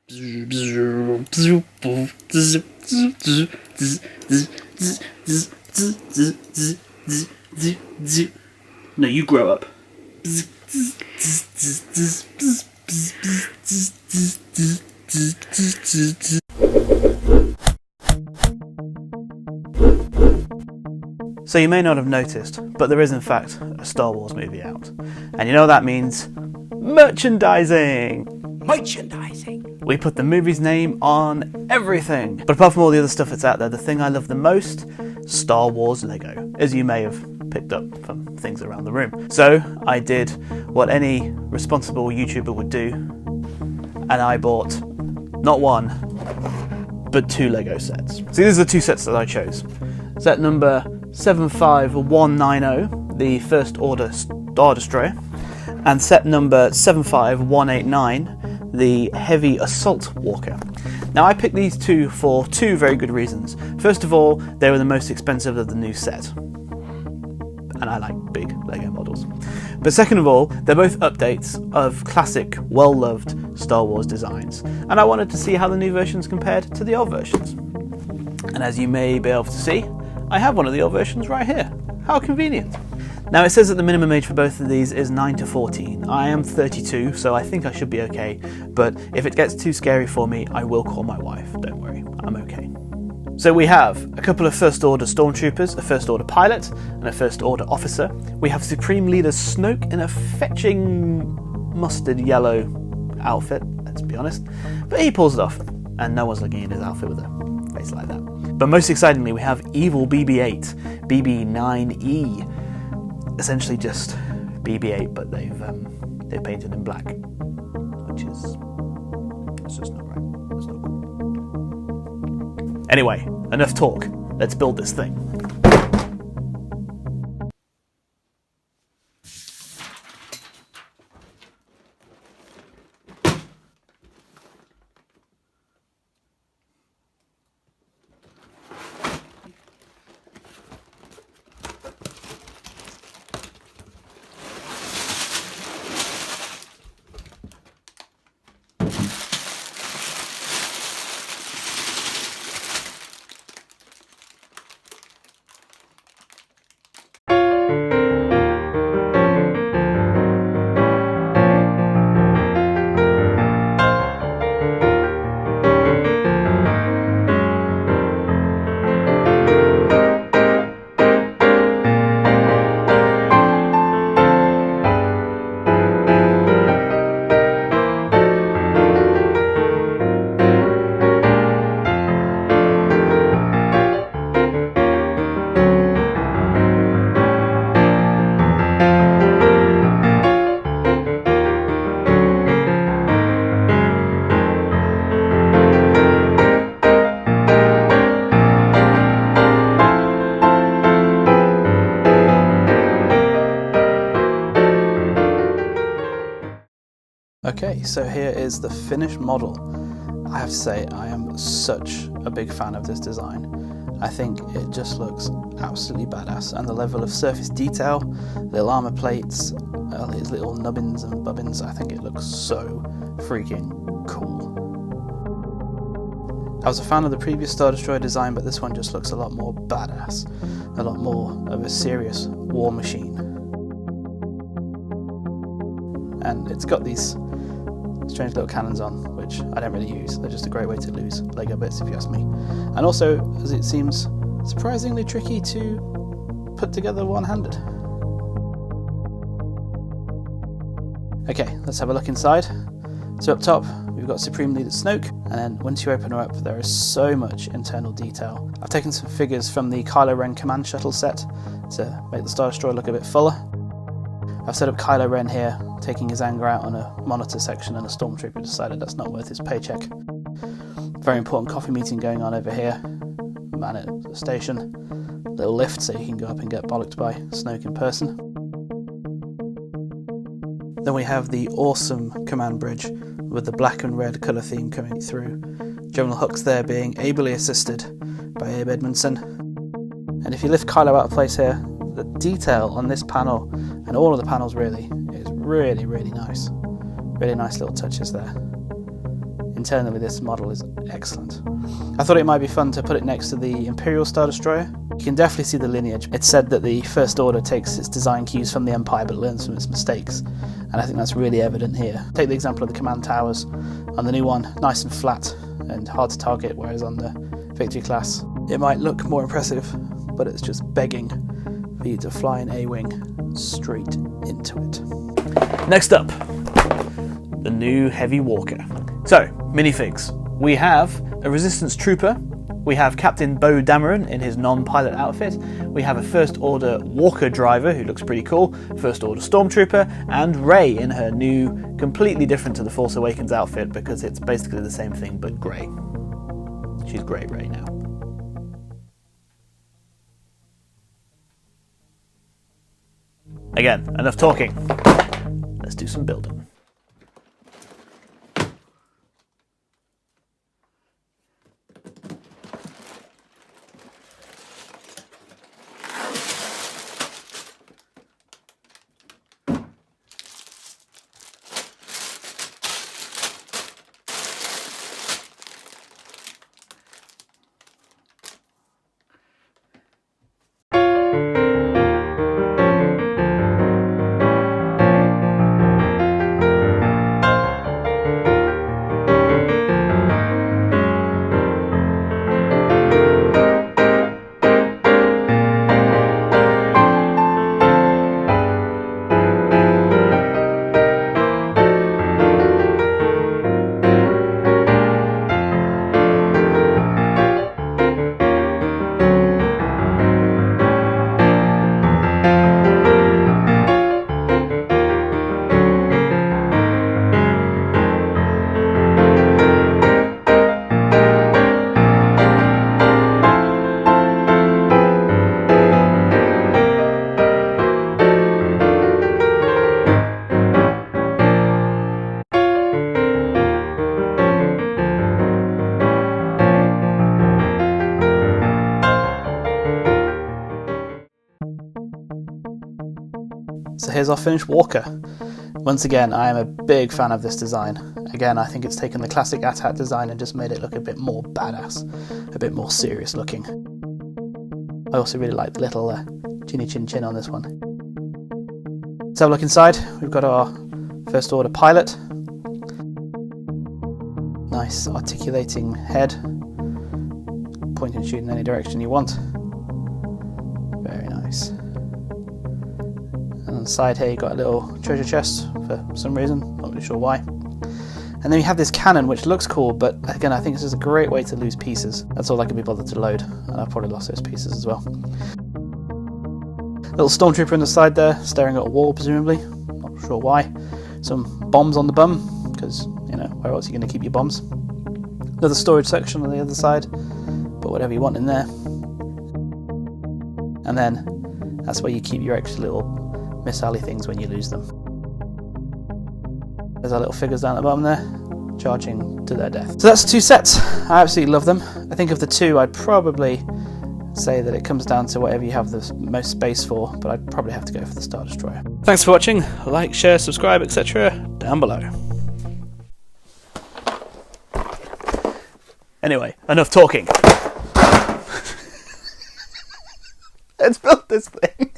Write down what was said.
No, you grow up. So you may not have noticed, but there is in fact a Star Wars movie out. And you know what that means? Merchandising! Merchandising! We put the movie's name on everything. But apart from all the other stuff that's out there, the thing I love the most? Star Wars Lego, as you may have picked up from things around the room. So I did what any responsible YouTuber would do, and I bought not one, but 2 Lego sets. So these are the 2 sets that I chose. Set number 75190, the First Order Star Destroyer, and set number 75189, the Heavy Assault Walker. Now I picked these 2 for 2 very good reasons. First of all, they were the most expensive of the new set, and I like big Lego models. But second of all, they're both updates of classic, well-loved Star Wars designs, and I wanted to see how the new versions compared to the old versions. And as you may be able to see, I have one of the old versions right here. How convenient. Now it says that the minimum age for both of these is 9 to 14. I am 32, so I think I should be okay, but if it gets too scary for me, I will call my wife. Don't worry, I'm okay. So we have a couple of First Order Stormtroopers, a First Order pilot, and a First Order officer. We have Supreme Leader Snoke in a fetching mustard yellow outfit, let's be honest, but he pulls it off, and no one's looking at his outfit with a face like that. But most excitingly, we have Evil BB-8, BB-9E, essentially just BB-8, but they've painted in black, which is it's just not right. It's not cool. Anyway, enough talk. Let's build this thing. Okay, so here is the finished model. I have to say, I am such a big fan of this design. I think it just looks absolutely badass, and the level of surface detail, little armor plates, these little nubbins and bobbins, I think it looks so freaking cool. I was a fan of the previous Star Destroyer design, but this one just looks a lot more badass, a lot more of a serious war machine. And it's got these strange little cannons on, which I don't really use. They're just a great way to lose Lego bits, if you ask me. And also, as it seems surprisingly tricky to put together one-handed. Okay, let's have a look inside. So up top, we've got Supreme Leader Snoke, and then once you open her up, there is so much internal detail. I've taken some figures from the Kylo Ren command shuttle set to make the Star Destroyer look a bit fuller. I've set up Kylo Ren here, taking his anger out on a monitor section, and a Stormtrooper decided that's not worth his paycheck. Very important coffee meeting going on over here. Man at the station. Little lift so you can go up and get bollocked by Snoke in person. Then we have the awesome command bridge with the black and red colour theme coming through. General Hux there being ably assisted by Abe Edmondson. And if you lift Kylo out of place here, the detail on this panel, and all of the panels really, is really, really nice. Really nice little touches there. internally this model is excellent. I thought it might be fun to put it next to the Imperial Star Destroyer. You can definitely see the lineage. It's said that the First Order takes its design cues from the Empire but learns from its mistakes, and I think that's really evident here. Take the example of the command towers. On the new one, nice and flat and hard to target, whereas on the Victory class it might look more impressive, but it's just begging for you to fly an A-wing straight into it. Next up, the new Heavy Walker. So, minifigs. We have a Resistance Trooper, we have Captain Bo Dameron in his non-pilot outfit, we have a First Order Walker driver who looks pretty cool, First Order Stormtrooper, and Rey in her new, completely different to the Force Awakens outfit because it's basically the same thing but grey. She's grey Rey now. Again, enough talking. Let's do some building. So here's our finished Walker. Once again, I am a big fan of this design. Again, I think it's taken the classic AT-AT design and just made it look a bit more badass, a bit more serious looking. I also really like the little chinny chin chin on this one. Let's have a look inside. We've got our First Order pilot. Nice articulating head. Point and shoot in any direction you want. Very nice. And on the side here you've got a little treasure chest for some reason, not really sure why. And then you have this cannon which looks cool, but again I think this is a great way to lose pieces. That's all I can be bothered to load, and I've probably lost those pieces as well. Little stormtrooper on the side there, staring at a wall presumably, not sure why. Some bombs on the bum, because, you know, where else are you going to keep your bombs? Another storage section on the other side, put whatever you want in there. And then that's where you keep your extra little missile-y things when you lose them. There's our little figures down at the bottom there, charging to their death. So that's two sets. I absolutely love them. I think of the two, I'd probably say that it comes down to whatever you have the most space for, but I'd probably have to go for the Star Destroyer. Thanks for watching. Like, share, subscribe, etc. down below. Anyway, enough talking. Let's build this thing.